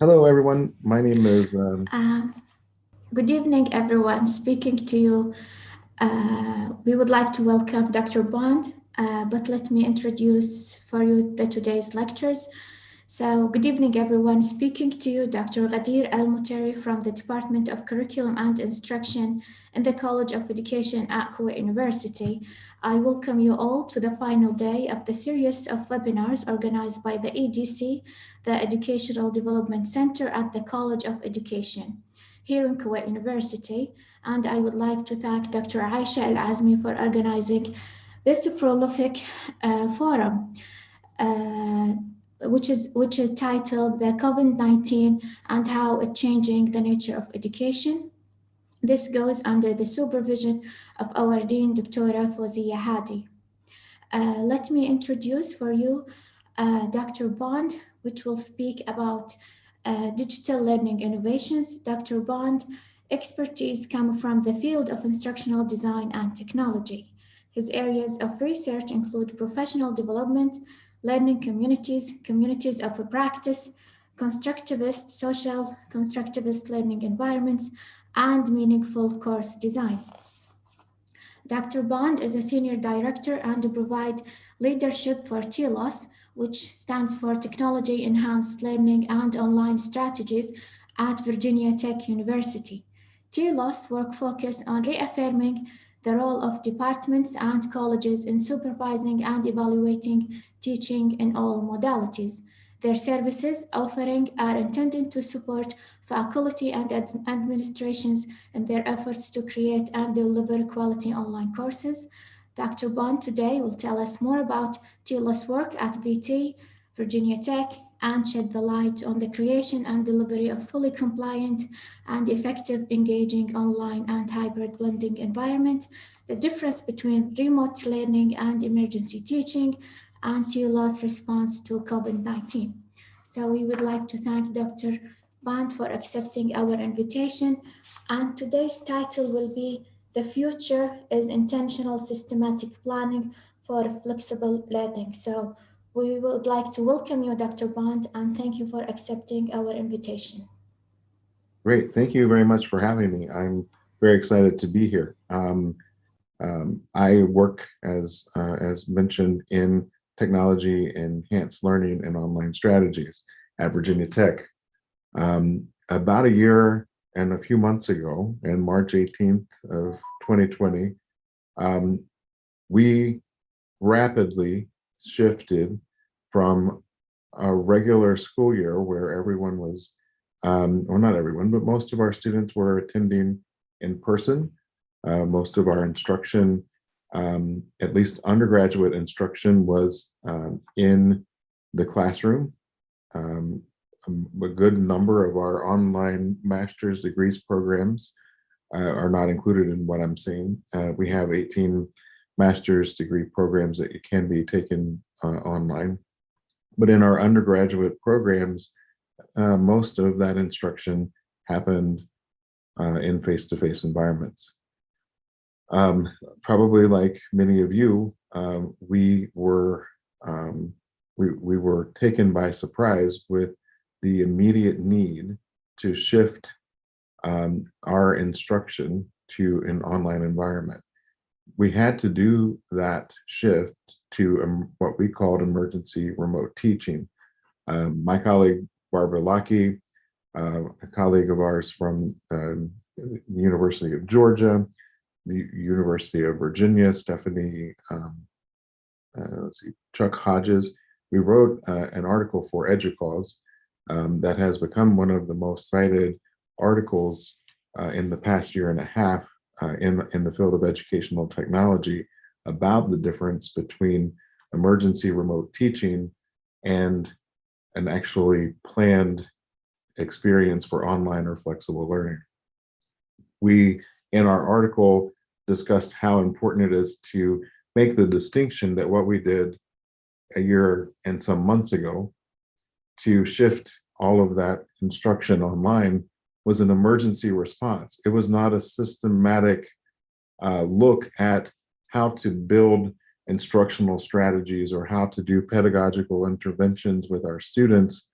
Hello, everyone. My name is. Good evening, everyone. Speaking to you, we would like to welcome Dr. Bond, but let me introduce for you today's lectures. So, good evening, everyone. Speaking to you, Dr. Ghadir Al-Mutari from the Department of Curriculum and Instruction in the College of Education at Kuwait University. I welcome you all to the final day of the series of webinars organized by the EDC, the Educational Development Center at the College of Education here in Kuwait University. And I would like to thank Dr. Aisha Al-Azmi for organizing this prolific forum. Which is titled the COVID-19 and how it's changing the nature of education. This goes under the supervision of our Dean, Dr. Fawzia Hadi. Let me introduce for you Dr. Bond, which will speak about digital learning innovations. Dr. Bond expertise come from the field of instructional design and technology. His areas of research include professional development, learning communities, communities of practice, constructivist, social constructivist learning environments, and meaningful course design. Dr. Bond is a senior director and provide leadership for TLOS, which stands for Technology Enhanced Learning and Online Strategies at Virginia Tech University. TLOS work focus on reaffirming the role of departments and colleges in supervising and evaluating teaching in all modalities. Their services offering are intended to support faculty and administrations in their efforts to create and deliver quality online courses. Dr. Bond today will tell us more about TLOS work at VT, Virginia Tech, and shed the light on the creation and delivery of fully compliant and effective engaging online and hybrid blending environment, the difference between remote learning and emergency teaching, and TLOS response to COVID-19. So we would like to thank Dr. Bond for accepting our invitation. And today's title will be The Future is Intentional Systematic Planning for Flexible Learning. So we would like to welcome you, Dr. Bond, and thank you for accepting our invitation. Great. Thank you very much for having me. I'm very excited to be here. I work, as mentioned, in technology enhanced learning and online strategies at Virginia Tech. About a year and a few months ago, on March 18th of 2020, we rapidly shifted from a regular school year where everyone was, or not everyone, but most of our students were attending in person. Most of our instruction, at least undergraduate instruction, was in the classroom. A good number of our online master's degrees programs are not included in what I'm saying. We have 18 master's degree programs that can be taken online. But in our undergraduate programs, most of that instruction happened in face-to-face environments. Probably like many of you, we were taken by surprise with the immediate need to shift our instruction to an online environment. We had to do that shift to what we called emergency remote teaching. My colleague, Barbara Lockey, a colleague of ours from the University of Georgia, the University of Virginia, Stephanie, Chuck Hodges, we wrote an article for EDUCAUSE that has become one of the most cited articles in the past year and a half in the field of educational technology about the difference between emergency remote teaching and an actually planned experience for online or flexible learning. We, in our article, discussed how important it is to make the distinction that what we did a year and some months ago to shift all of that instruction online was an emergency response. It was not a systematic look at how to build instructional strategies or how to do pedagogical interventions with our students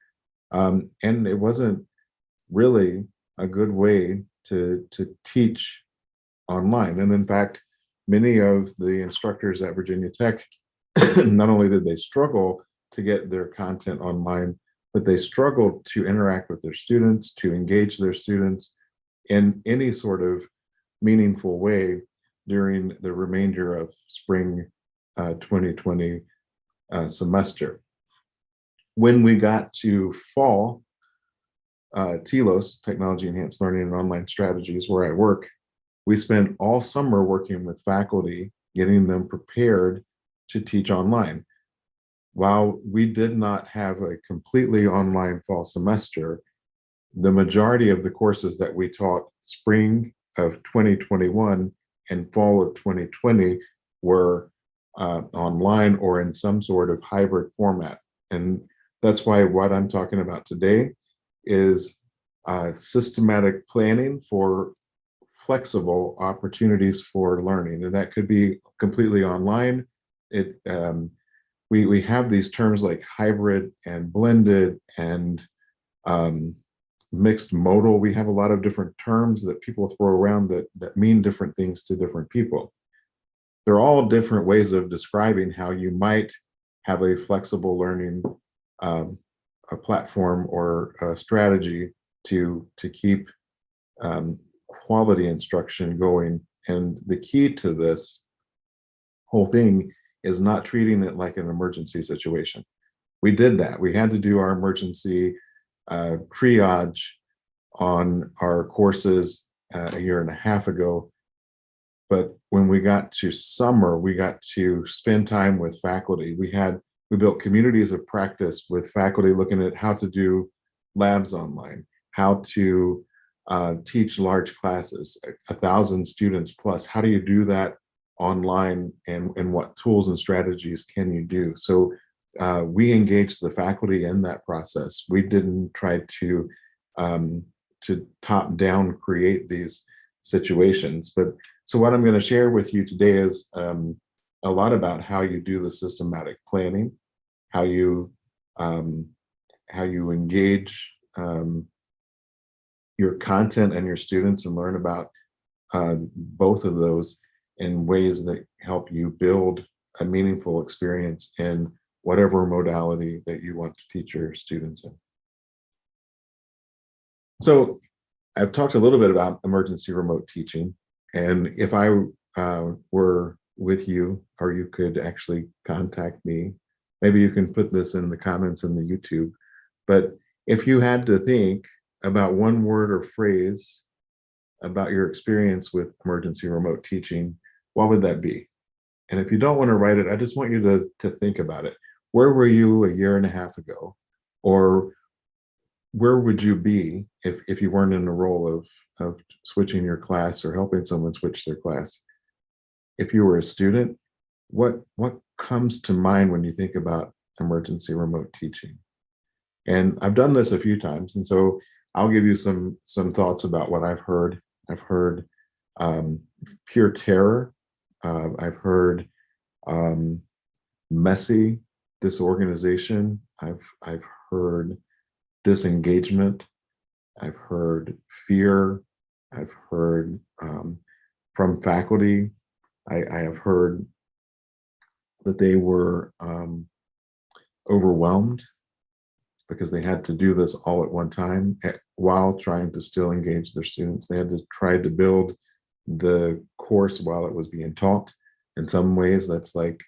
And it wasn't really a good way to teach online. And in fact, many of the instructors at Virginia Tech, not only did they struggle to get their content online, but they struggled to interact with their students, to engage their students in any sort of meaningful way during the remainder of spring 2020 semester. When we got to fall, TELOS, Technology Enhanced Learning and Online Strategies, where I work, we spent all summer working with faculty, getting them prepared to teach online. While we did not have a completely online fall semester, the majority of the courses that we taught spring of 2021 and fall of 2020 were online or in some sort of hybrid format. And that's why what I'm talking about today is systematic planning for flexible opportunities for learning. And that could be completely online. We have these terms like hybrid and blended and mixed modal. We have a lot of different terms that people throw around that mean different things to different people. They're all different ways of describing how you might have a flexible learning a platform or a strategy to keep quality instruction going. And the key to this whole thing is not treating it like an emergency situation. We did that. We had to do our emergency triage on our courses a year and a half ago. But when we got to summer, we got to spend time with faculty. We built communities of practice with faculty looking at how to do labs online, how to teach large classes, 1,000 students plus. How do you do that online, and what tools and strategies can you do? So we engaged the faculty in that process. We didn't try to top down create these situations. But so what I'm going to share with you today is a lot about how you do the systematic planning, how you engage your content and your students and learn about both of those in ways that help you build a meaningful experience in whatever modality that you want to teach your students in. So I've talked a little bit about emergency remote teaching, and if I were with you, or you could actually contact me, maybe you can put this in the comments in the YouTube, but if you had to think about one word or phrase about your experience with emergency remote teaching, what would that be? And if you don't want to write it, I just want you to think about it. Where were you a year and a half ago? Or where would you be if you weren't in the role of switching your class or helping someone switch their class? If you were a student, what comes to mind when you think about emergency remote teaching? And I've done this a few times, and so I'll give you some thoughts about what I've heard. I've heard pure terror. I've heard messy disorganization. I've heard disengagement. I've heard fear. I've heard from faculty. I have heard that they were overwhelmed because they had to do this all at one time while trying to still engage their students. They had to try to build the course while it was being taught. In some ways, that's like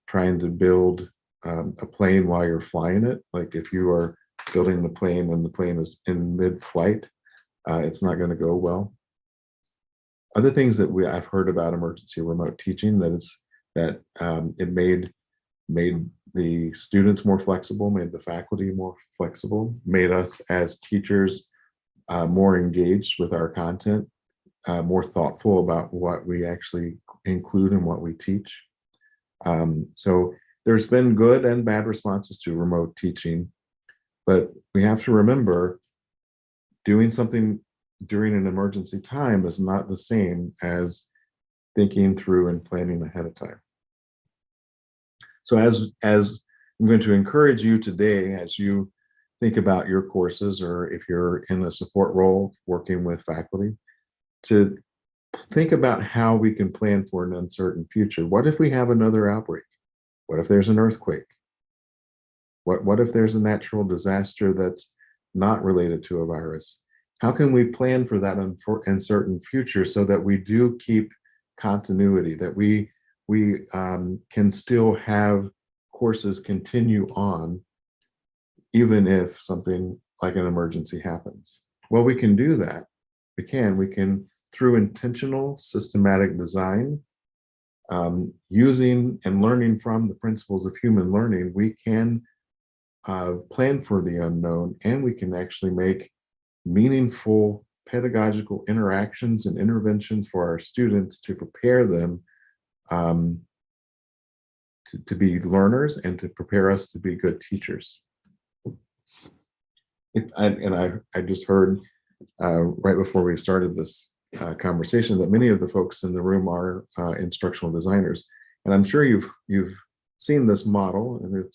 trying to build a plane while you're flying it. Like if you are building the plane and the plane is in mid-flight, it's not going to go well. Other things that I've heard about emergency remote teaching that it made the students more flexible, made the faculty more flexible, made us as teachers more engaged with our content, more thoughtful about what we actually include in what we teach. So there's been good and bad responses to remote teaching, but we have to remember doing something during an emergency time is not the same as thinking through and planning ahead of time. So as I'm going to encourage you today, as you think about your courses, or if you're in a support role working with faculty, to think about how we can plan for an uncertain future. What if we have another outbreak? What if there's an earthquake? What if there's a natural disaster that's not related to a virus? How can we plan for that uncertain future so that we do keep continuity, that we can still have courses continue on even if something like an emergency happens? Well, we can do that. We can, through intentional systematic design, using and learning from the principles of human learning, we can plan for the unknown, and we can actually make meaningful pedagogical interactions and interventions for our students to prepare them to be learners and to prepare us to be good teachers. I just heard right before we started this conversation that many of the folks in the room are instructional designers, and I'm sure you've seen this model, and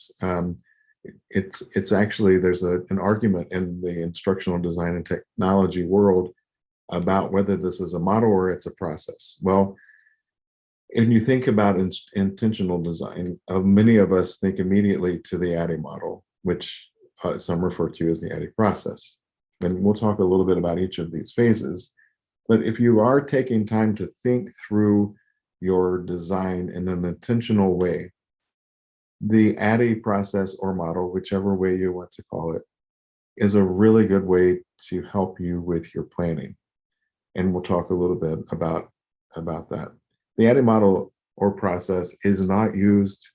it's actually, there's an argument in the instructional design and technology world about whether this is a model or it's a process. Well, when you think about intentional design, many of us think immediately to the ADDIE model, which some refer to as the ADDIE process. And we'll talk a little bit about each of these phases. But if you are taking time to think through your design in an intentional way, the ADDIE process or model, whichever way you want to call it, is a really good way to help you with your planning. And we'll talk a little bit about that. The ADDIE model or process is not used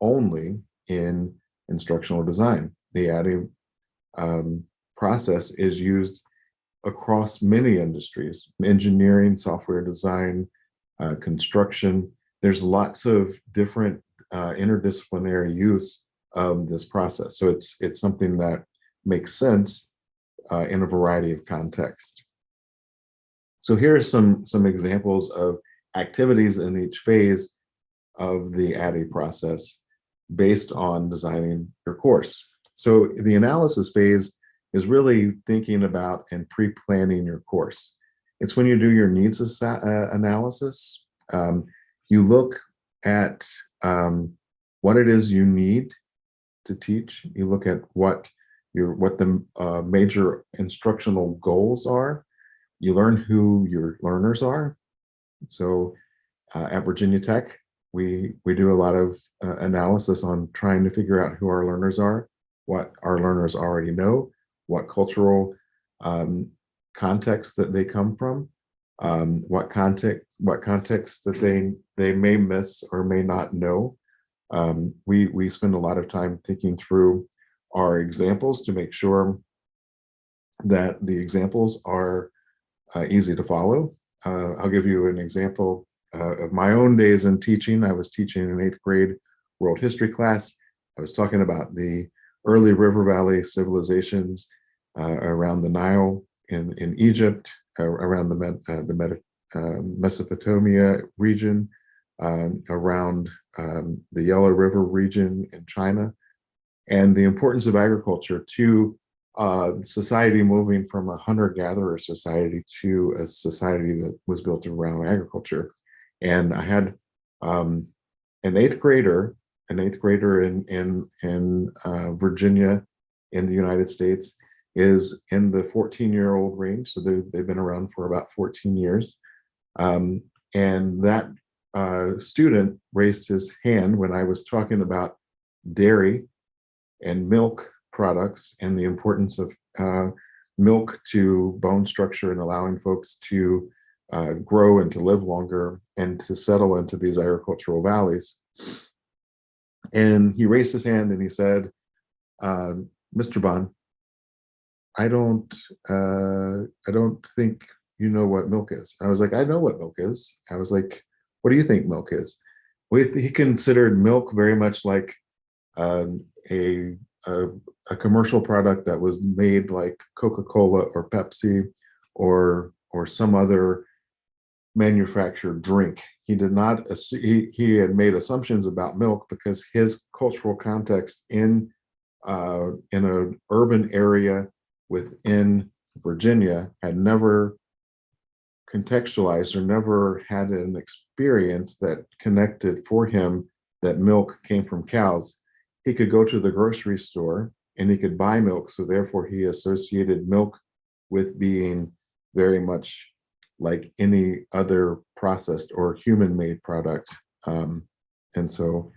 only in instructional design. The ADDIE process is used across many industries: engineering, software design, construction. There's lots of different interdisciplinary use of this process. So it's something that makes sense in a variety of contexts. So here are some examples of activities in each phase of the ADDIE process based on designing your course. So the analysis phase is really thinking about and pre-planning your course. It's when you do your needs analysis. You look at what it is you need to teach. You look at what the major instructional goals are. You learn who your learners are. So at Virginia Tech, we do a lot of analysis on trying to figure out who our learners are, what our learners already know, what cultural context that they come from, what context that they may miss or may not know. We spend a lot of time thinking through our examples to make sure that the examples are easy to follow. I'll give you an example of my own days in teaching. I was teaching an 8th grade world history class. I was talking about the early river valley civilizations around the Nile in Egypt, around the Mesopotamia region, around the Yellow River region in China, and the importance of agriculture to society moving from a hunter-gatherer society to a society that was built around agriculture. And I had an 8th grader in Virginia in the United States is in the 14-year-old range. So they've been around for about 14 years. And that student raised his hand when I was talking about dairy and milk products and the importance of milk to bone structure and allowing folks to grow and to live longer and to settle into these agricultural valleys. And he raised his hand and he said, Mr. Bond, I don't think you know what milk is. I was like, I know what milk is. I was like, what do you think milk is? Well, he considered milk very much like a commercial product that was made like Coca-Cola or Pepsi or some other manufactured drink. He did not, he had made assumptions about milk because his cultural context in in an urban area within Virginia had never contextualized or never had an experience that connected for him that milk came from cows, he could go to the grocery store and he could buy milk. So therefore he associated milk with being very much like any other processed or human-made product. And so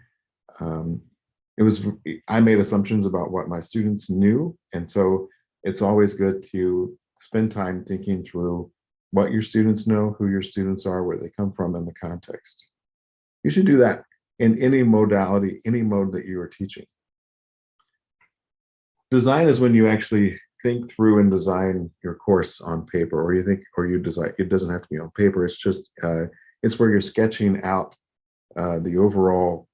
I made assumptions about what my students knew. And so it's always good to spend time thinking through what your students know, who your students are, where they come from, and the context. You should do that in any modality, any mode that you are teaching. Design is when you actually think through and design your course on paper, or you design. It doesn't have to be on paper. It's just it's where you're sketching out the overall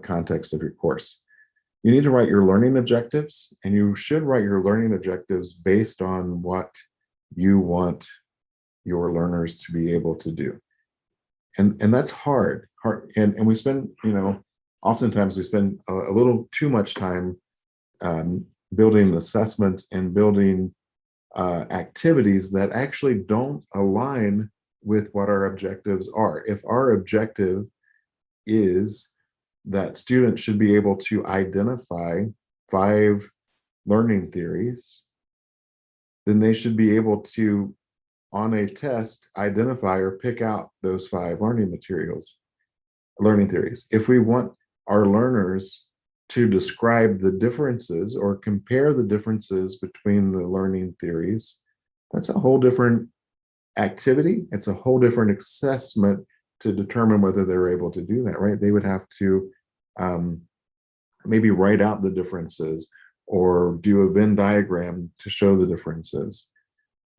context of your course. You need to write your learning objectives, and you should write your learning objectives based on what you want your learners to be able to do. And that's hard. And we spend, oftentimes we spend a little too much time building assessments and building activities that actually don't align with what our objectives are. If our objective is that students should be able to identify 5 learning theories, then they should be able to, on a test, identify or pick out those 5 learning theories. If we want our learners to describe the differences or compare the differences between the learning theories, that's a whole different activity. It's a whole different assessment to determine whether they're able to do that, right? They would have to maybe write out the differences or do a Venn diagram to show the differences.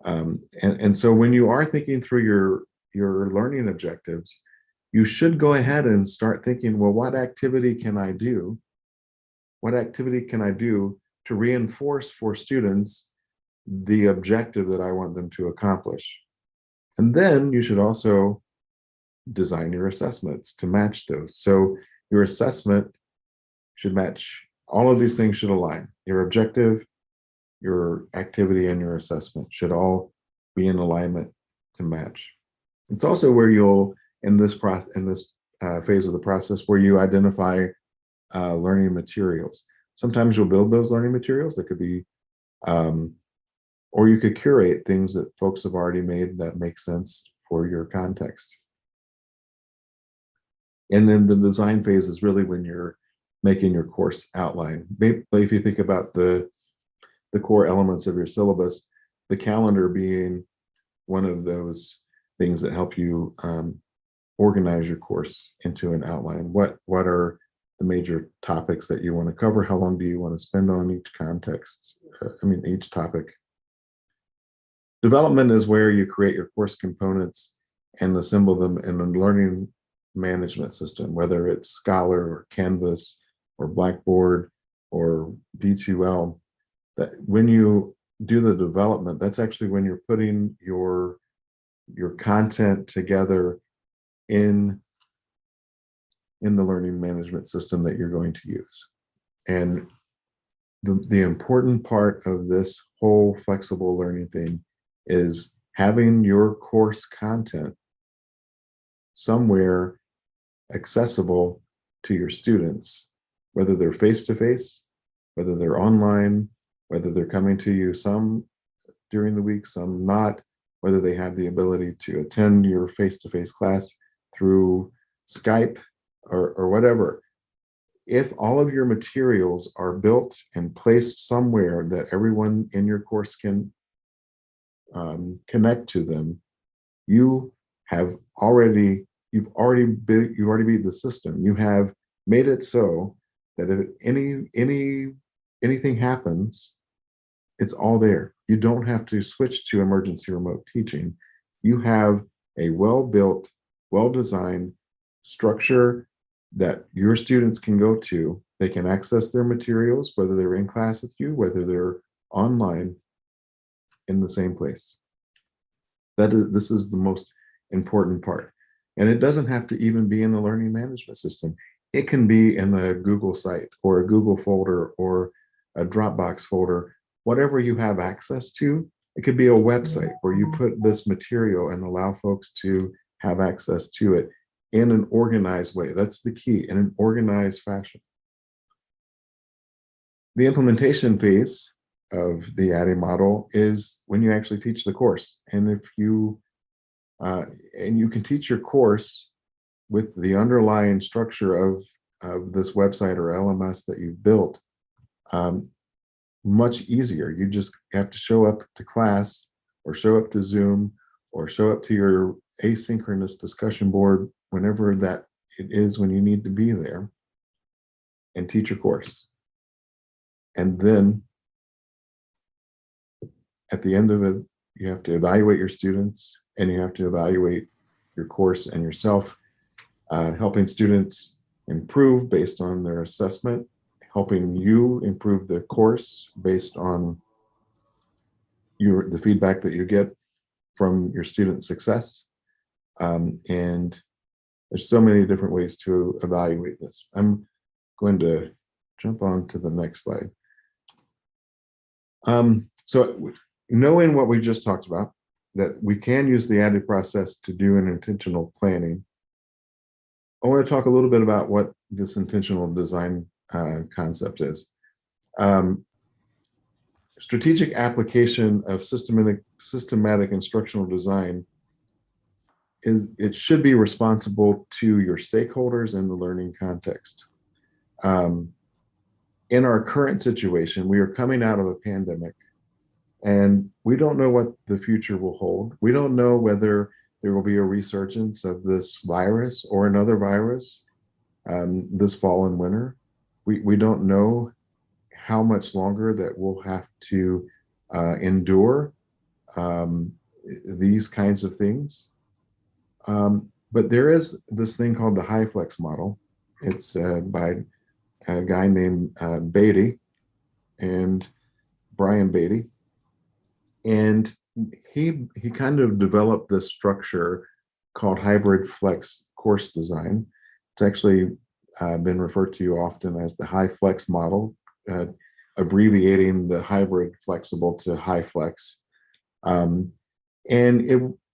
And so when you are thinking through your learning objectives, you should go ahead and start thinking, well, what activity can I do? What activity can I do to reinforce for students the objective that I want them to accomplish? And then you should also design your assessments to match those. So your assessment should match, all of these things should align. Your objective, your activity, and your assessment should all be in alignment to match. It's also where you'll, in this phase of the process, where you identify learning materials. Sometimes you'll build those learning materials that could be, or you could curate things that folks have already made that make sense for your context. And then the design phase is really when you're making your course outline. Maybe if you think about the core elements of your syllabus, the calendar being one of those things that help you organize your course into an outline. What are the major topics that you want to cover? How long do you want to spend on each context? Each topic. Development is where you create your course components and assemble them in a learning management system, whether it's Scholar or Canvas or Blackboard or D2L. That when you do the development, that's actually when you're putting your content together in the learning management system that you're going to use. And the important part of this whole flexible learning thing is having your course content somewhere accessible to your students, whether they're face-to-face, whether they're online, whether they're coming to you some during the week, some not, whether they have the ability to attend your face-to-face class through Skype or whatever. If all of your materials are built and placed somewhere that everyone in your course can connect to them, you've already beat the system. You have made it so that if anything happens, it's all there. You don't have to switch to emergency remote teaching. You have a well-built, well-designed structure that your students can go to. They can access their materials, whether they're in class with you, whether they're online, in the same place. This is the most important part. And it doesn't have to even be in the learning management system. It can be in a Google site or a Google folder or a Dropbox folder, whatever you have access to. It could be a website where you put this material and allow folks to have access to it in an organized way. That's the key, in an organized fashion. The implementation phase of the ADDIE model is when you actually teach the course. And if you, and you can teach your course with the underlying structure of this website or LMS that you've built much easier. You just have to show up to class or show up to Zoom or show up to your asynchronous discussion board whenever that it is when you need to be there and teach your course. And then at the end of it, you have to evaluate your students and you have to evaluate your course and yourself, helping students improve based on their assessment, helping you improve the course based on the feedback that you get from your student success. And there's so many different ways to evaluate this. I'm going to jump on to the next slide. So knowing what we just talked about, that we can use the ADDIE process to do an intentional planning, I want to talk a little bit about what this intentional design concept is. Strategic application of systematic instructional design it should be responsible to your stakeholders in the learning context. In our current situation, we are coming out of a pandemic and we don't know what the future will hold. We don't know whether there will be a resurgence of this virus or another virus this fall and winter. We don't know how much longer that we'll have to endure these kinds of things. But there is this thing called the high flex model. It's by a guy named Beatty and Brian Beatty. And he kind of developed this structure called hybrid flex course design. It's actually been referred to often as the high flex model, abbreviating the hybrid flexible to high flex. And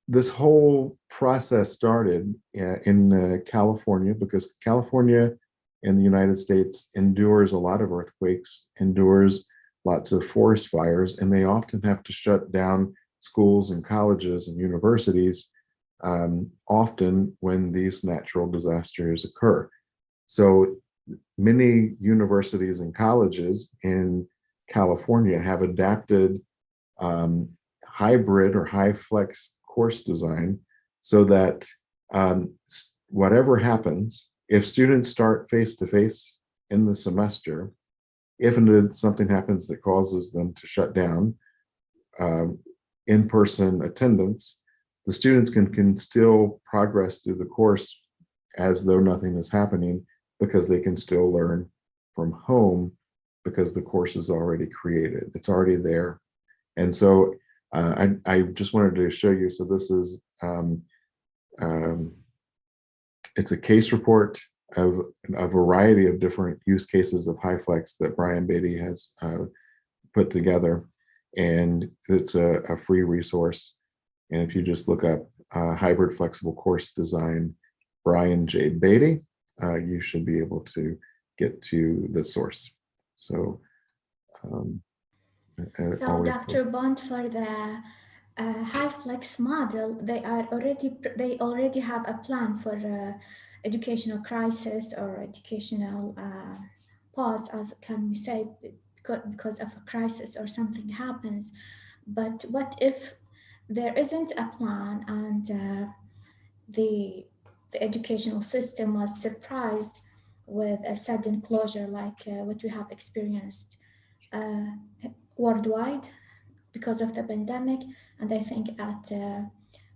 this whole process started in California, because California in the United States endures a lot of earthquakes, endures lots of forest fires, and they often have to shut down schools and colleges and universities often when these natural disasters occur. So many universities and colleges in California have adapted hybrid or high flex course design so that whatever happens, if students start face-to-face in the semester, if something happens that causes them to shut down in-person attendance, the students can still progress through the course as though nothing is happening, because they can still learn from home because the course is already created. It's already there. And so I just wanted to show you, so this is, it's a case report of a variety of different use cases of high flex that Brian Beatty has put together. And it's a free resource. And if you just look up hybrid flexible course design, Brian J. Beatty, you should be able to get to the source. So, so Dr. Bond, for the high flex model, they already have a plan for educational crisis or educational pause, as can we say, because of a crisis or something happens. But what if there isn't a plan and the educational system was surprised with a sudden closure like what we have experienced worldwide because of the pandemic, and I think at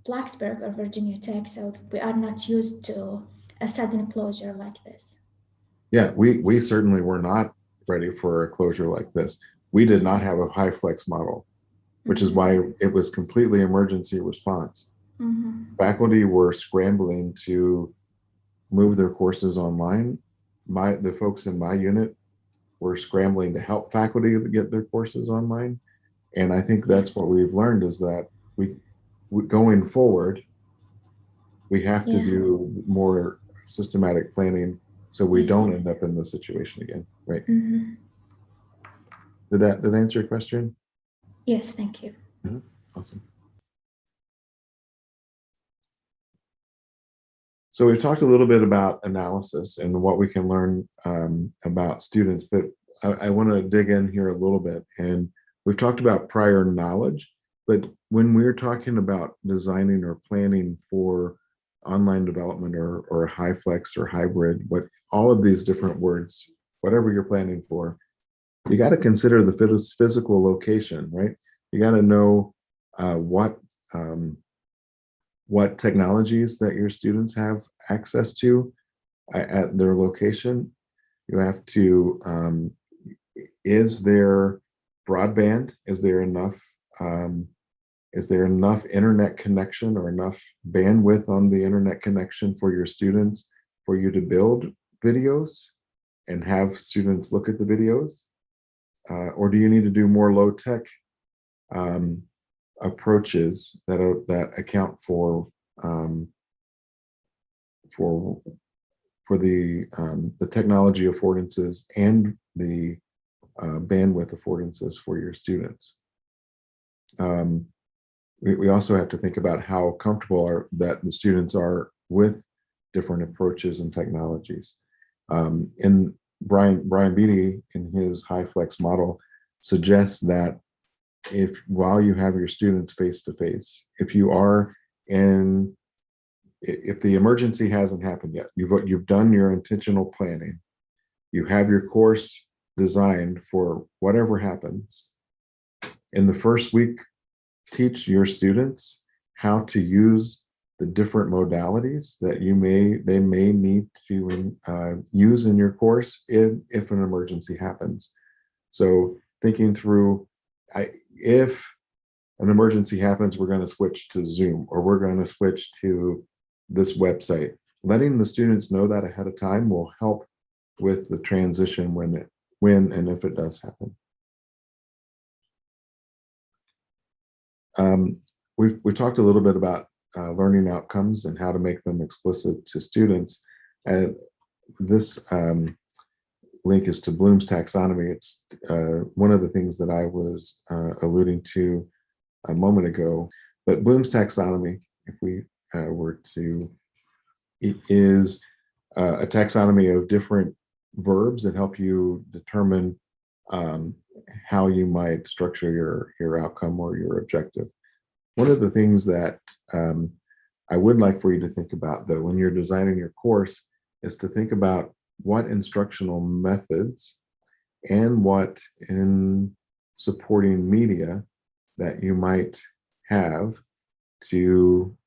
Blacksburg or Virginia Tech, so we are not used to a sudden closure like this. Yeah, we certainly were not ready for a closure like this. We did not have a high flex model, which is why it was completely emergency response. Faculty were scrambling to move their courses online. The folks in my unit we're scrambling to help faculty to get their courses online. And I think that's what we've learned, is that we going forward, we have to Yeah. do more systematic planning so we Yes. don't end up in this situation again, right? Mhm. Did that answer your question? Yes, thank you. Awesome. So we've talked a little bit about analysis and what we can learn about students, but I want to dig in here a little bit. And we've talked about prior knowledge, but when we're talking about designing or planning for online development or high flex or hybrid, what all of these different words, whatever you're planning for, you got to consider the physical location, right? You got to know what technologies that your students have access to at their location. You have to, is there broadband? Is there enough internet connection or enough bandwidth on the internet connection for your students for you to build videos and have students look at the videos? Or do you need to do more low tech approaches that account for the technology affordances and the bandwidth affordances for your students? We also have to think about how comfortable that the students are with different approaches and technologies. And Brian Beatty, in his high flex model, suggests that while you have your students face to face, if the emergency hasn't happened yet, you've done your intentional planning, you have your course designed for whatever happens. In the first week, teach your students how to use the different modalities that they may need to use in your course if an emergency happens. So thinking through, if an emergency happens, we're going to switch to Zoom, or we're going to switch to this website. Letting the students know that ahead of time will help with the transition when and if it does happen. We've talked a little bit about learning outcomes and how to make them explicit to students. And this link is to Bloom's taxonomy. It's one of the things that I was alluding to a moment ago. But Bloom's taxonomy, if we were to, it is a taxonomy of different verbs that help you determine how you might structure your outcome or your objective. One of the things that I would like for you to think about, though, when you're designing your course, is to think about what instructional methods and what in supporting media that you might have to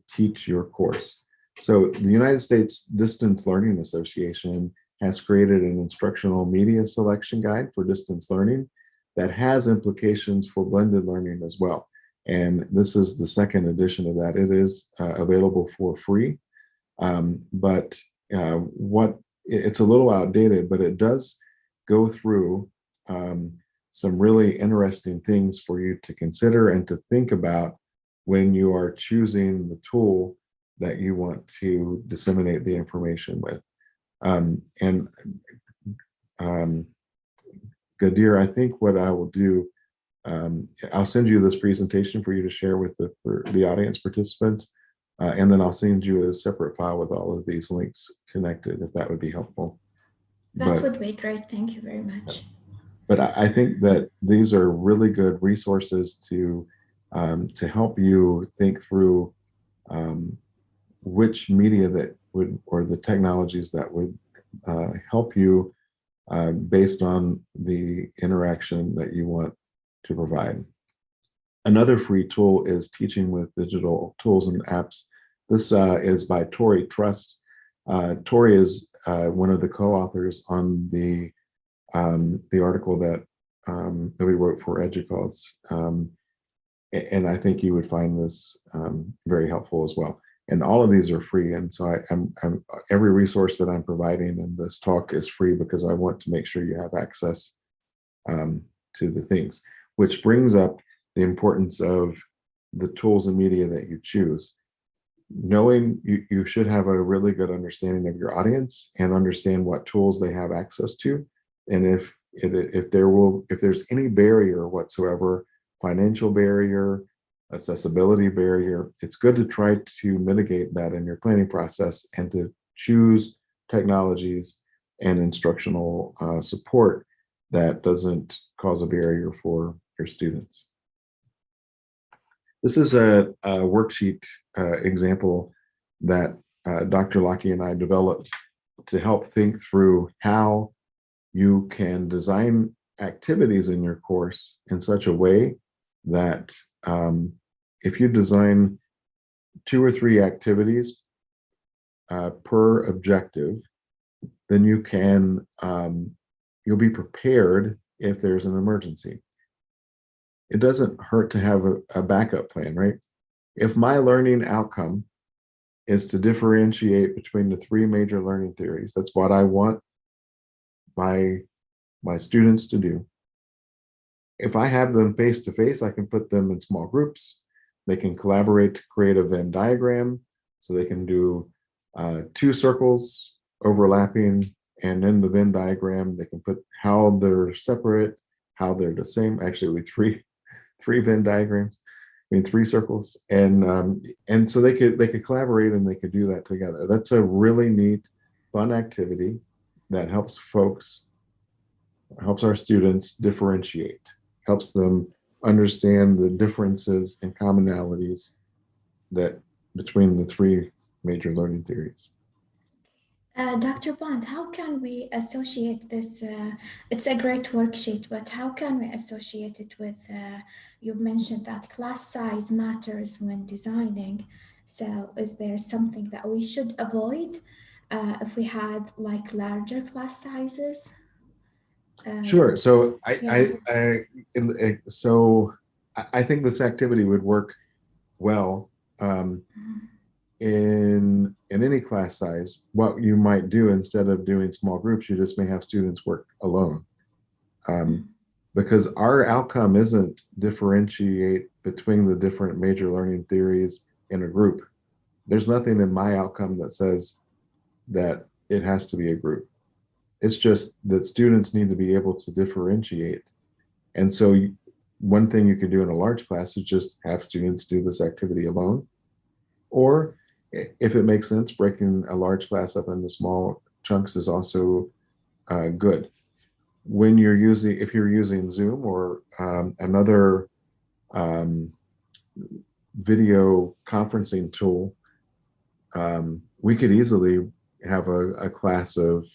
teach your course. So the United States Distance Learning Association has created an instructional media selection guide for distance learning that has implications for blended learning as well. And this is the second edition of that. It is available for free, but it's a little outdated, but it does go through some really interesting things for you to consider and to think about when you are choosing the tool that you want to disseminate the information with. Gadir, I think what I will do, I'll send you this presentation for you to share with the audience participants, and then I'll send you a separate file with all of these links connected, if that would be helpful. That would be great. Thank you very much. But I think that these are really good resources to help you think through which media that would, or the technologies that would help you based on the interaction that you want to provide. Another free tool is Teaching with Digital Tools and Apps. This is by Tori Trust. Tori is one of the co-authors on the article that we wrote for EDUCAUSE. And I think you would find this very helpful as well. And all of these are free. And so every resource that I'm providing in this talk is free because I want to make sure you have access to the things, which brings up the importance of the tools and media that you choose. Knowing you should have a really good understanding of your audience and understand what tools they have access to. And if there's any barrier whatsoever, financial barrier, accessibility barrier, it's good to try to mitigate that in your planning process and to choose technologies and instructional support that doesn't cause a barrier for your students. This is a worksheet example that Dr. Lockie and I developed to help think through how you can design activities in your course in such a way that if you design 2 or 3 activities per objective, then you can you'll be prepared if there's an emergency. It doesn't hurt to have a backup plan, right? If my learning outcome is to differentiate between the 3 major learning theories, that's what I want my students to do. If I have them face to face, I can put them in small groups. They can collaborate to create a Venn diagram. So they can do 2 circles overlapping, and in the Venn diagram, they can put how they're separate, how they're the same. Actually, with 3 Venn diagrams, I mean 3 circles, and so they could collaborate and they could do that together. That's a really neat, fun activity that helps our students differentiate, helps them understand the differences and commonalities that between the 3 major learning theories. Dr. Bond, how can we associate this? It's a great worksheet, but how can we associate it with, you mentioned that class size matters when designing. So is there something that we should avoid if we had like larger class sizes? Sure. So Yeah. I think this activity would work well in any class size. What you might do, instead of doing small groups, you just may have students work alone, because our outcome isn't differentiate between the different major learning theories in a group. There's nothing in my outcome that says that it has to be a group. It's just that students need to be able to differentiate. And so one thing you could do in a large class is just have students do this activity alone. Or if it makes sense, breaking a large class up into small chunks is also good. When if you're using Zoom or another video conferencing tool, we could easily have a class of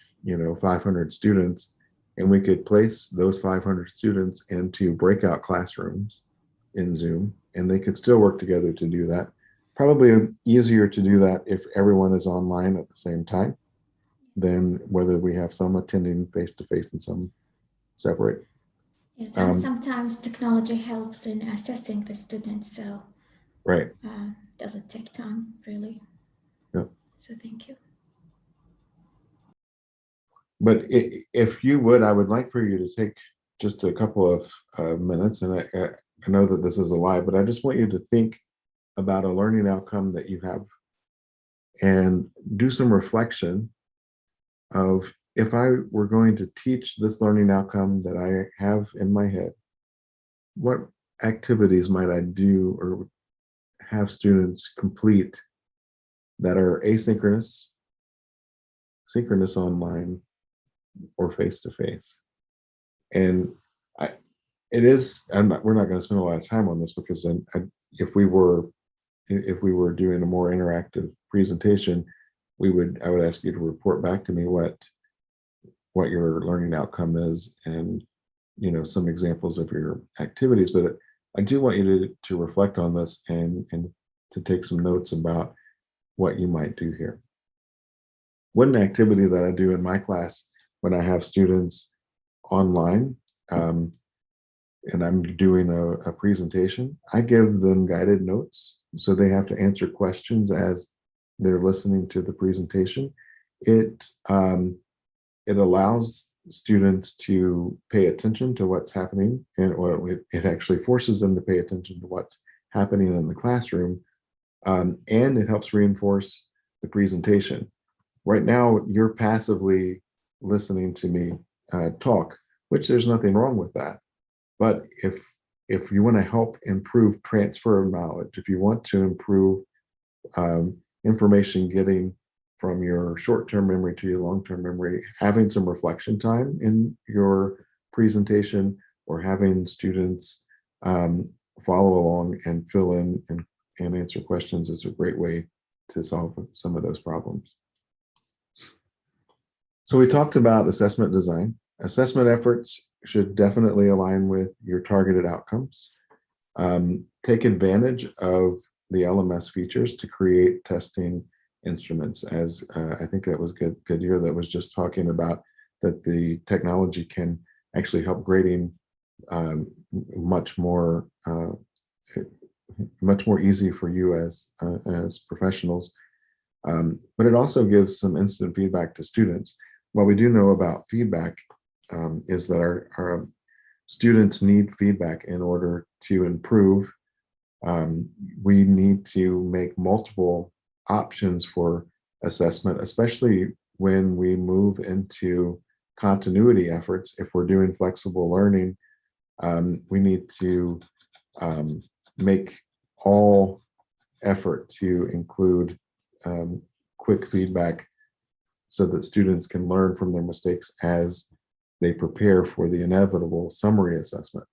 500 students, and we could place those 500 students into breakout classrooms in Zoom, and they could still work together to do that. Probably easier to do that if everyone is online at the same time than whether we have some attending face-to-face and some separate. Yes, and sometimes technology helps in assessing the students, so right. Doesn't take time, really. Yeah. So thank you. But if you would, I would like for you to take just a couple of minutes, and I know that this is a lie, but I just want you to think about a learning outcome that you have and do some reflection of, if I were going to teach this learning outcome that I have in my head, what activities might I do or have students complete that are asynchronous, synchronous online, or face-to-face? And we're not going to spend a lot of time on this, because if we were doing a more interactive presentation, I would ask you to report back to me what your learning outcome is, and some examples of your activities. But I do want you to reflect on this and to take some notes about what you might do here. One activity that I do in my class when I have students online, and I'm doing a presentation, I give them guided notes. So they have to answer questions as they're listening to the presentation, it allows students to pay attention to what's happening, or it actually forces them to pay attention to what's happening in the classroom, and it helps reinforce the presentation. Right now, you're passively listening to me talk, which there's nothing wrong with that. But if you want to help improve transfer of knowledge, if you want to improve information getting from your short-term memory to your long-term memory, having some reflection time in your presentation, or having students follow along and fill in and answer questions is a great way to solve some of those problems. So we talked about assessment design. Assessment efforts should definitely align with your targeted outcomes. Take advantage of the LMS features to create testing instruments, as I think that was Goodyear that was just talking about, that the technology can actually help grading much more easy for you as professionals. But it also gives some instant feedback to students. What we do know about feedback is that our students need feedback in order to improve. We need to make multiple options for assessment, especially when we move into continuity efforts. If we're doing flexible learning, we need to make all effort to include quick feedback so that students can learn from their mistakes as they prepare for the inevitable summary assessment.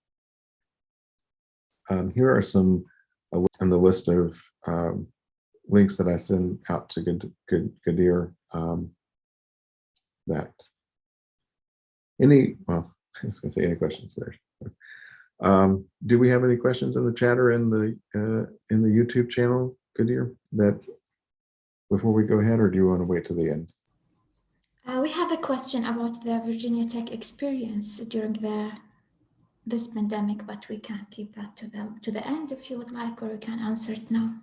Here are some on the list of links that I send out to Goodyear. That well, I was going to say any questions there. Do we have any questions in the chat or in the YouTube channel, Goodyear, that before we go ahead, or do you want to wait to the end? We have a question about the Virginia Tech experience during this pandemic, but we can keep that to the end if you would like, or we can answer it now.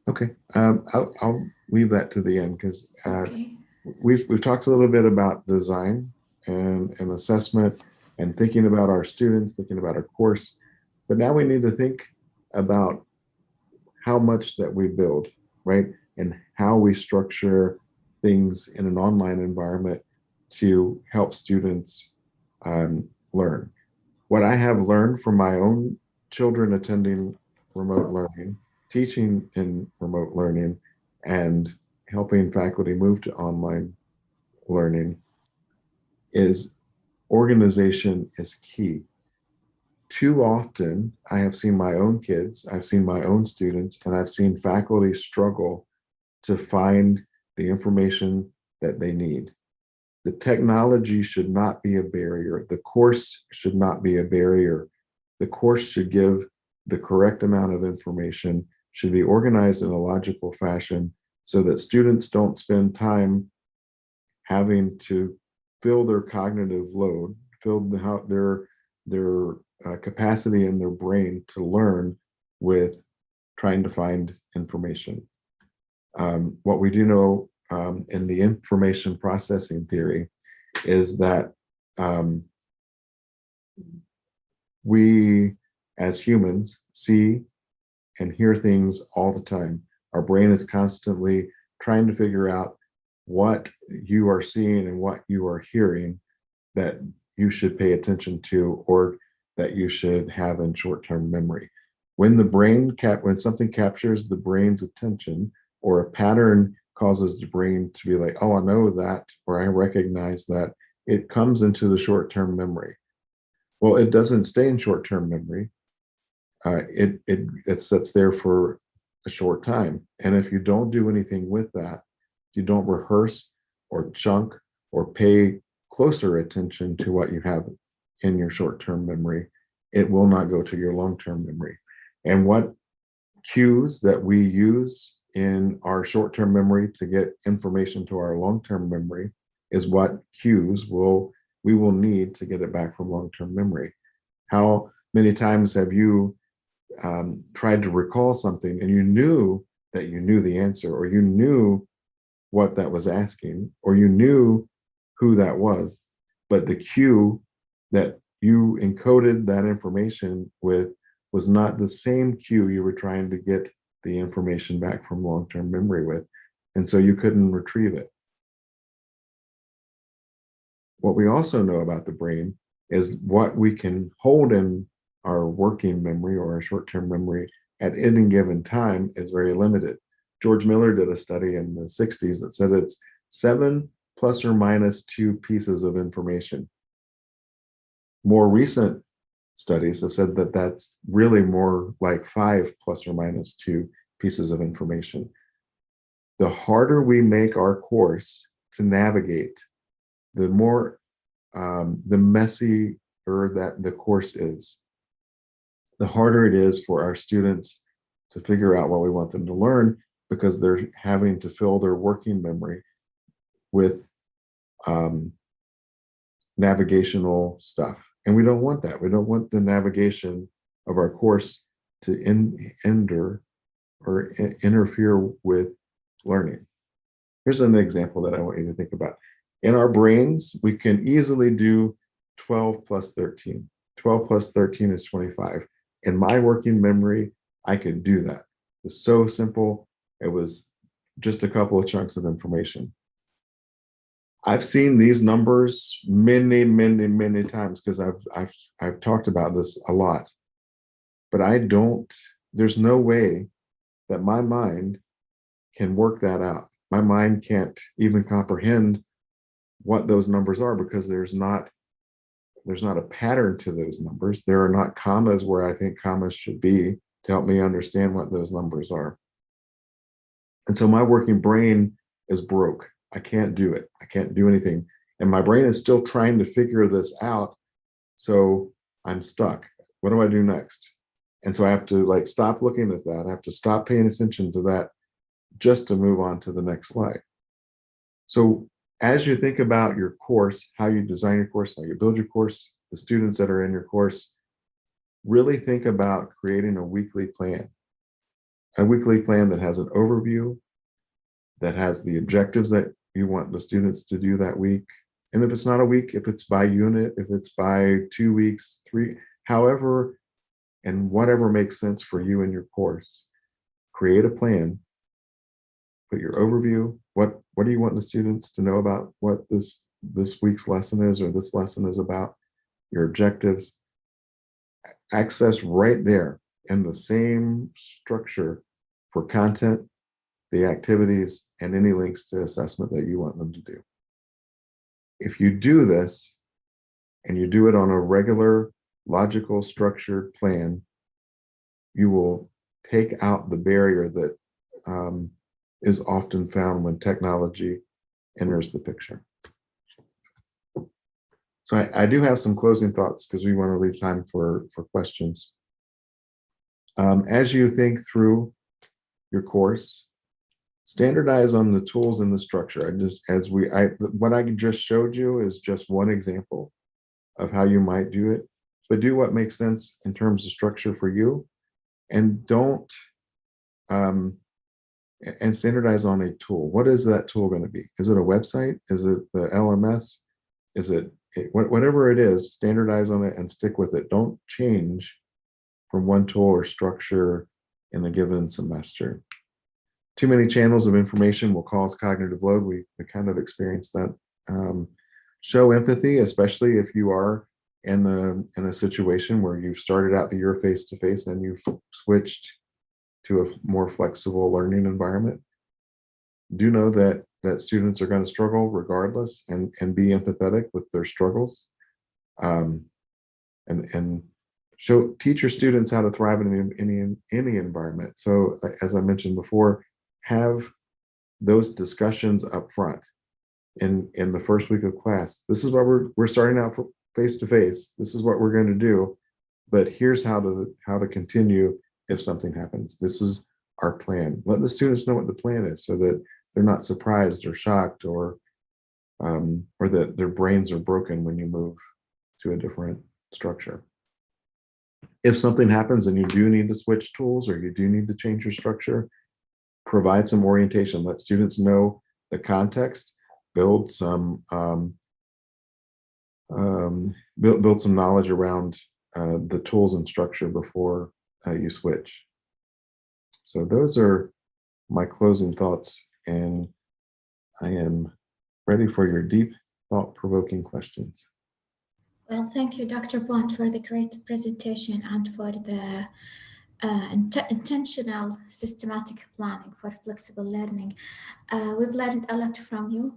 Okay, I'll leave that to the end, because Okay. we've talked a little bit about design and assessment and thinking about our students, thinking about our course, but now we need to think about how much that we build, right? And how we structure things in an online environment to help students learn. What I have learned from my own children attending remote learning, teaching in remote learning, and helping faculty move to online learning is organization is key. Too often, I have seen my own kids, I've seen my own students, and I've seen faculty struggle to find the information that they need. The technology should not be a barrier. The course should not be a barrier. The course should give the correct amount of information, should be organized in a logical fashion so that students don't spend time having to fill their cognitive load, fill their capacity in their brain to learn with trying to find information. What we do know in the information processing theory is that we as humans see and hear things all the time. Our brain is constantly trying to figure out what you are seeing and what you are hearing that you should pay attention to, or that you should have in short-term memory. When when something captures the brain's attention, or a pattern causes the brain to be like, oh, I know that, or I recognize that, it comes into the short-term memory. Well, it doesn't stay in short-term memory. It sits there for a short time. And if you don't do anything with that, if you don't rehearse or chunk or pay closer attention to what you have in your short-term memory, it will not go to your long-term memory. And what cues that we use in our short-term memory to get information to our long-term memory is what cues we will need to get it back from long-term memory. How many times have you tried to recall something and you knew that you knew the answer, or you knew what that was asking, or you knew who that was, but the cue that you encoded that information with was not the same cue you were trying to get the information back from long-term memory with, and so you couldn't retrieve it. What we also know about the brain is what we can hold in our working memory or our short-term memory at any given time is very limited. George Miller did a study in the 60s that said it's 7 plus or minus 2 pieces of information. More recent studies have said that that's really more like 5 plus or minus 2 pieces of information. The harder we make our course to navigate, the more the messier that the course is, the harder it is for our students to figure out what we want them to learn, because they're having to fill their working memory with navigational stuff. And we don't want that. We don't want the navigation of our course to hinder or interfere with learning. Here's an example that I want you to think about. In our brains, we can easily do 12 plus 13. 12 plus 13 is 25. In my working memory, I could do that. It was so simple. It was just a couple of chunks of information. I've seen these numbers many, many, many times because I've talked about this a lot. But there's no way that my mind can work that out. My mind can't even comprehend what those numbers are, because there's not a pattern to those numbers. There are not commas where I think commas should be to help me understand what those numbers are. And so my working brain is broke. I can't do it. I can't do anything. And my brain is still trying to figure this out. So I'm stuck. What do I do next? And so I have to stop looking at that. I have to stop paying attention to that just to move on to the next slide. So as you think about your course, how you design your course, how you build your course, the students that are in your course, really think about creating a weekly plan. A weekly plan that has an overview, that has the objectives that you want the students to do that week. And if it's not a week, if it's by unit, if it's by 2 weeks, 3, however, and whatever makes sense for you and your course, create a plan, put your overview, what do you want the students to know about what this week's lesson is, or this lesson is about, your objectives, access right there in the same structure for content, the activities, and any links to assessment that you want them to do. If you do this, and you do it on a regular, logical, structured plan, you will take out the barrier that is often found when technology enters the picture. So I do have some closing thoughts because we want to leave time for questions. As you think through your course, standardize on the tools and the structure. What I just showed you is just one example of how you might do it, but do what makes sense in terms of structure for you, and don't and standardize on a tool. What is that tool going to be? Is it a website? Is it the LMS? Is it whatever it is, standardize on it and stick with it. Don't change from one tool or structure in a given semester. Too many channels of information will cause cognitive load. We kind of experienced that. Show empathy, especially if you are in a situation where you've started out the year face-to-face and you've switched to a more flexible learning environment. Do know that students are going to struggle regardless, and be empathetic with their struggles, and teach your students how to thrive in any environment. So as I mentioned before, have those discussions up front in the first week of class. This is what we're starting out for face-to-face. This is what we're going to do, but here's how to continue if something happens. This is our plan. Let the students know what the plan is so that they're not surprised or shocked or that their brains are broken when you move to a different structure. If something happens and you do need to switch tools or you do need to change your structure, provide some orientation. Let students know the context, build some build some knowledge around the tools and structure before you switch. So those are my closing thoughts, and I am ready for your deep, thought-provoking questions. Well, thank you, Dr. Bond, for the great presentation and for the intentional systematic planning for flexible learning. We've learned a lot from you.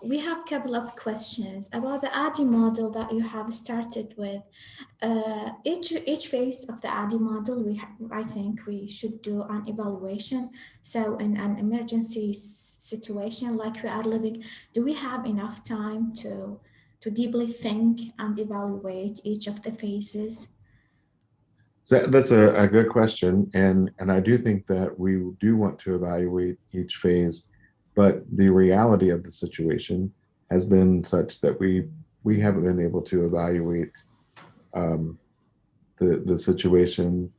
We have a couple of questions about the ADDIE model that you have started with. Each phase of the ADDIE model, I think we should do an evaluation. So in an emergency situation like we are living, do we have enough time to deeply think and evaluate each of the phases? That's a good question, and I do think that we do want to evaluate each phase, but the reality of the situation has been such that we haven't been able to evaluate the situation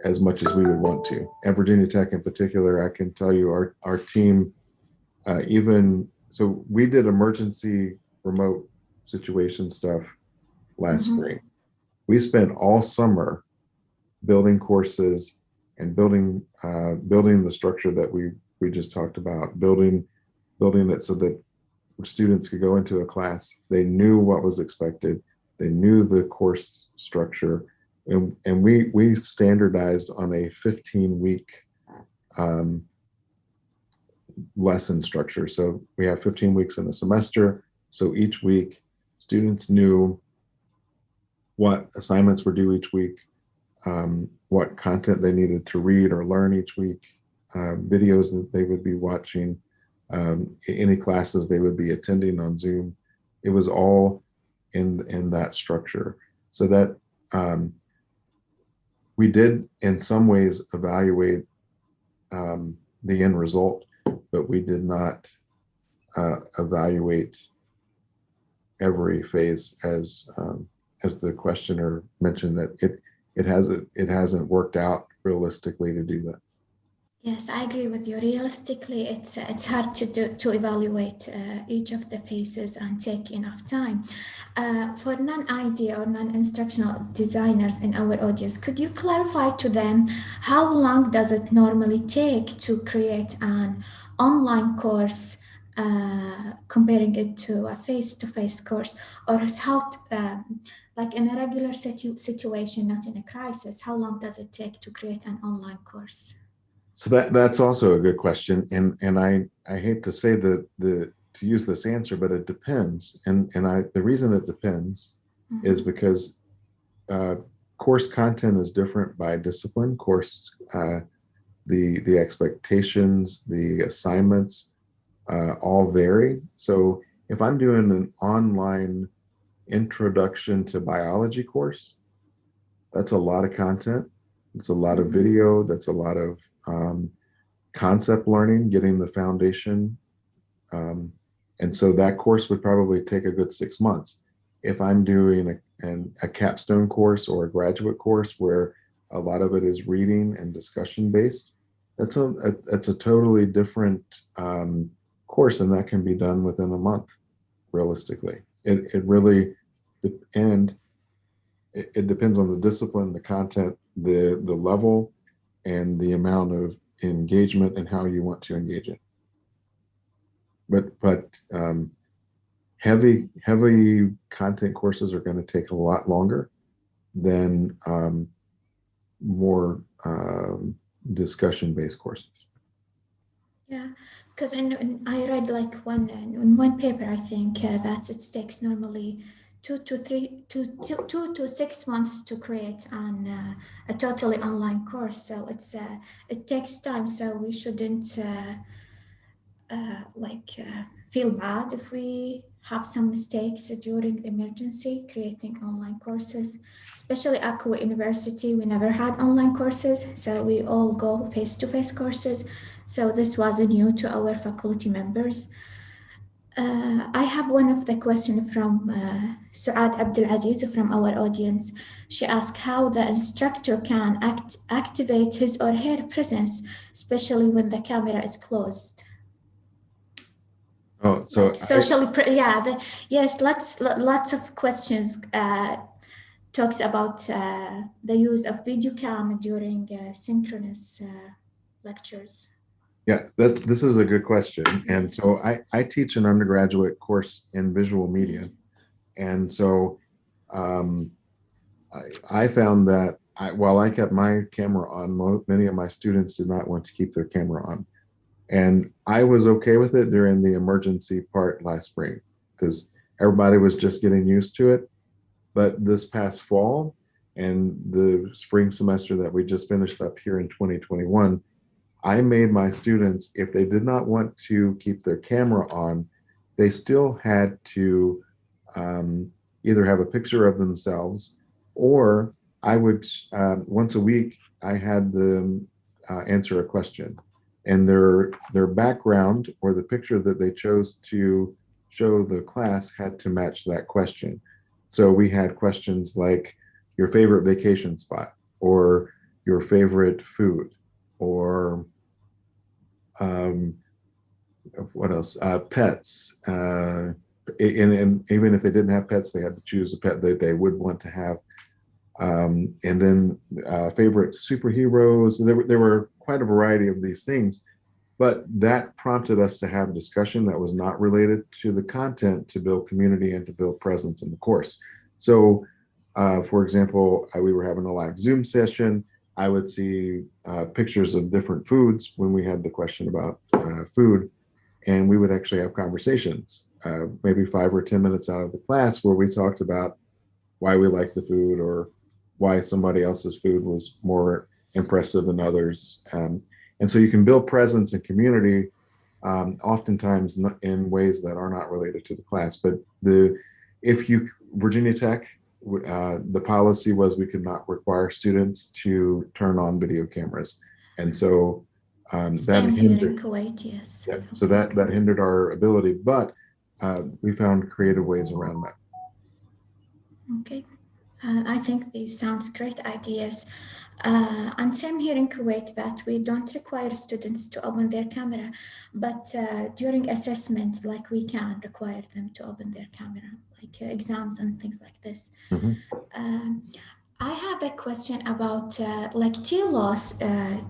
as much as we would want to. At Virginia Tech in particular, I can tell you our team, so we did emergency remote situation stuff last spring. We spent all summer building courses and building the structure that we just talked about, building it so that students could go into a class, they knew what was expected, they knew the course structure, and we standardized on a 15-week lesson structure. So we have 15 weeks in a semester, so each week students knew what assignments were due each week, what content they needed to read or learn each week, videos that they would be watching, any classes they would be attending on Zoom. It was all in that structure. So that we did in some ways evaluate the end result, but we did not evaluate every phase, as the questioner mentioned, that it hasn't worked out realistically to do that. Yes, I agree with you. Realistically, it's hard to evaluate each of the phases and take enough time. For non-ID or non-instructional designers in our audience, could you clarify to them how long does it normally take to create an online course, comparing it to a face-to-face course, or how, like in a regular situation, not in a crisis, how long does it take to create an online course? So that's also a good question, and I hate to say to use this answer, but it depends, and the reason it depends is because course content is different by discipline. Course the expectations, the assignments all vary. So if I'm doing an online introduction to biology course, that's a lot of content. It's a lot of video. That's a lot of concept learning, getting the foundation. And so that course would probably take a good 6 months. If I'm doing a capstone course or a graduate course where a lot of it is reading and discussion based, that's a totally different course, and that can be done within a month, realistically. It really, and it depends on the discipline, the content, the level, and the amount of engagement and how you want to engage it. But heavy content courses are going to take a lot longer than more discussion-based courses. Yeah, because I read like in one paper, I think that it takes normally 2 to 6 months to create a totally online course. So it takes time. So we shouldn't feel bad if we have some mistakes during the emergency creating online courses. Especially at Kuwait University, we never had online courses, so we all go face-to-face courses. So this was new to our faculty members. I have one of the questions from Suad Abdulaziz from our audience. She asked how the instructor can activate his or her presence, especially when the camera is closed. Oh, so Like socially, yeah, yes, lots of questions talks about the use of video cam during synchronous lectures. yeah, this is a good question. And Yes, so yes, I teach an undergraduate course in visual media. yes. And so um, I found that while I kept my camera on, many of my students did not want to keep their camera on. And I was okay with it during the emergency part last spring because everybody was just getting used to it. But this past fall and the spring semester that we just finished up here in 2021, I made my students, if they did not want to keep their camera on, they still had to um, either have a picture of themselves, or I would, once a week, I had them answer a question. And their background or the picture that they chose to show the class had to match that question. So we had questions like your favorite vacation spot, or your favorite food, or um, what else? Pets. And even if they didn't have pets, they had to choose a pet that they would want to have. And then favorite superheroes. There were quite a variety of these things, but that prompted us to have a discussion that was not related to the content to build community and to build presence in the course. So, for example, we were having a live Zoom session. I would see pictures of different foods when we had the question about food, and we would actually have conversations, maybe 5 or 10 minutes out of the class, where we talked about why we liked the food or why somebody else's food was more impressive than others. And so you can build presence and community, oftentimes in ways that are not related to the class. But Virginia Tech, the policy was we could not require students to turn on video cameras. And so that Same here in Kuwait, yes. yeah, so that hindered our ability, but we found creative ways around that. Okay. I think these sounds great ideas. And same here in Kuwait that we don't require students to open their camera, but during assessment, like we can require them to open their camera, like exams and things like this. Mhm. I have a question about like TLOS,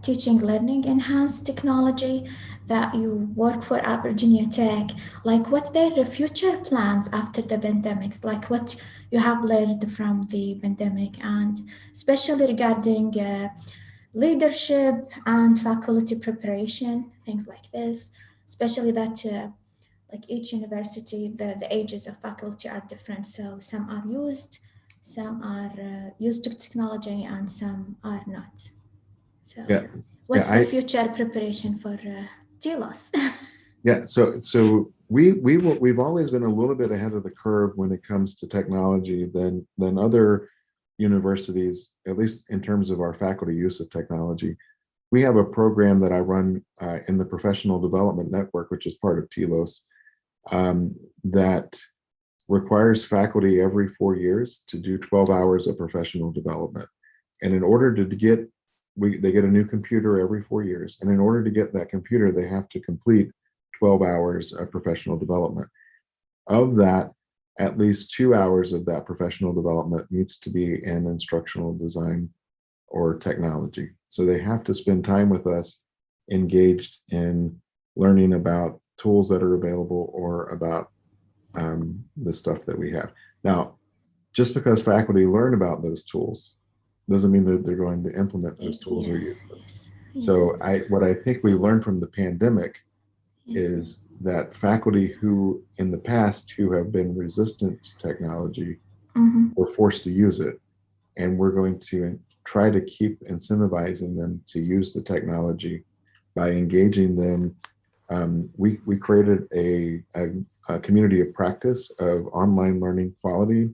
teaching learning enhanced technology that you work for at Virginia Tech. Like what their future plans after the pandemics, like what you have learned from the pandemic, and especially regarding leadership and faculty preparation, things like this, especially that like each university, the ages of faculty are different. So some are used to technology and some are not. So Yeah, what's yeah, the future preparation for TLOS? yeah. So we've always been a little bit ahead of the curve when it comes to technology than other universities, at least in terms of our faculty use of technology. We have a program that I run in the Professional Development Network, which is part of TLOS, that requires faculty every 4 years to do 12 hours of professional development. And in order to get, they get a new computer every 4 years. And in order to get that computer, they have to complete 12 hours of professional development. Of that, at least 2 hours of that professional development needs to be in instructional design or technology. So they have to spend time with us engaged in learning about tools that are available or about the stuff that we have. Now, just because faculty learn about those tools doesn't mean that they're going to implement those tools or Yes, use them. yes, yes, So what I think we learned from the pandemic yes. is that faculty who in the past who have been resistant to technology Mm-hmm. were forced to use it. And we're going to try to keep incentivizing them to use the technology by engaging them. We created a community of practice of online learning quality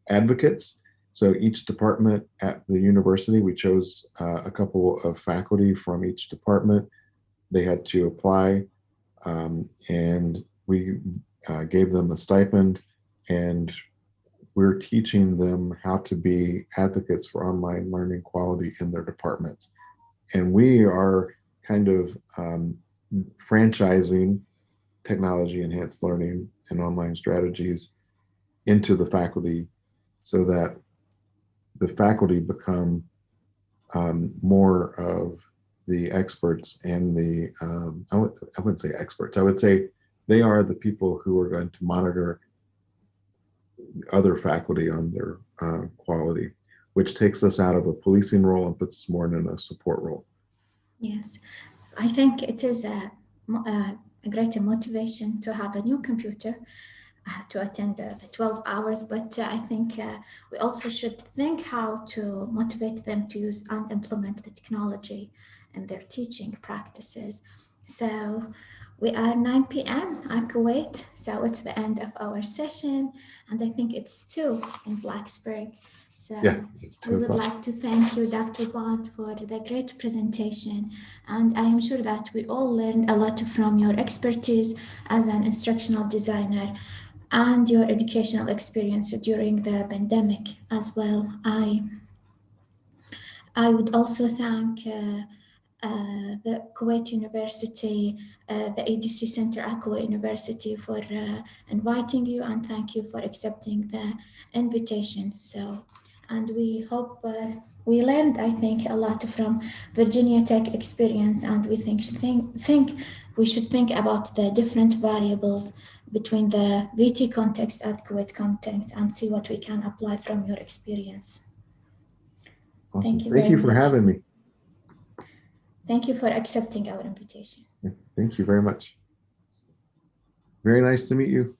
advocates. So each department at the university, we chose a couple of faculty from each department. They had to apply, and we gave them a stipend, and we're teaching them how to be advocates for online learning quality in their departments. And we are kind of franchising technology enhanced learning and online strategies into the faculty so that the faculty become more of the experts and the, I wouldn't say experts, I would say they are the people who are going to monitor other faculty on their quality, which takes us out of a policing role and puts us more in a support role. Yes, I think it is a greater motivation to have a new computer to attend the 12 hours, but I think we also should think how to motivate them to use and implement the technology in their teaching practices. So we are 9 p.m. at Kuwait, so it's the end of our session, and I think it's 2 in Blacksburg. So Yeah, we would like to thank you, Dr. Bond, for the great presentation. And I am sure that we all learned a lot from your expertise as an instructional designer and your educational experience during the pandemic as well. I would also thank the Kuwait University, the ADC Center at Kuwait University for inviting you, and thank you for accepting the invitation. So, and we hope we learned, I think, a lot from Virginia Tech experience, and we think we should think about the different variables between the VT context and Kuwait context and see what we can apply from your experience. Awesome. Thank you Thank very you for much. having me. Thank you for accepting our invitation. Thank you very much. Very nice to meet you.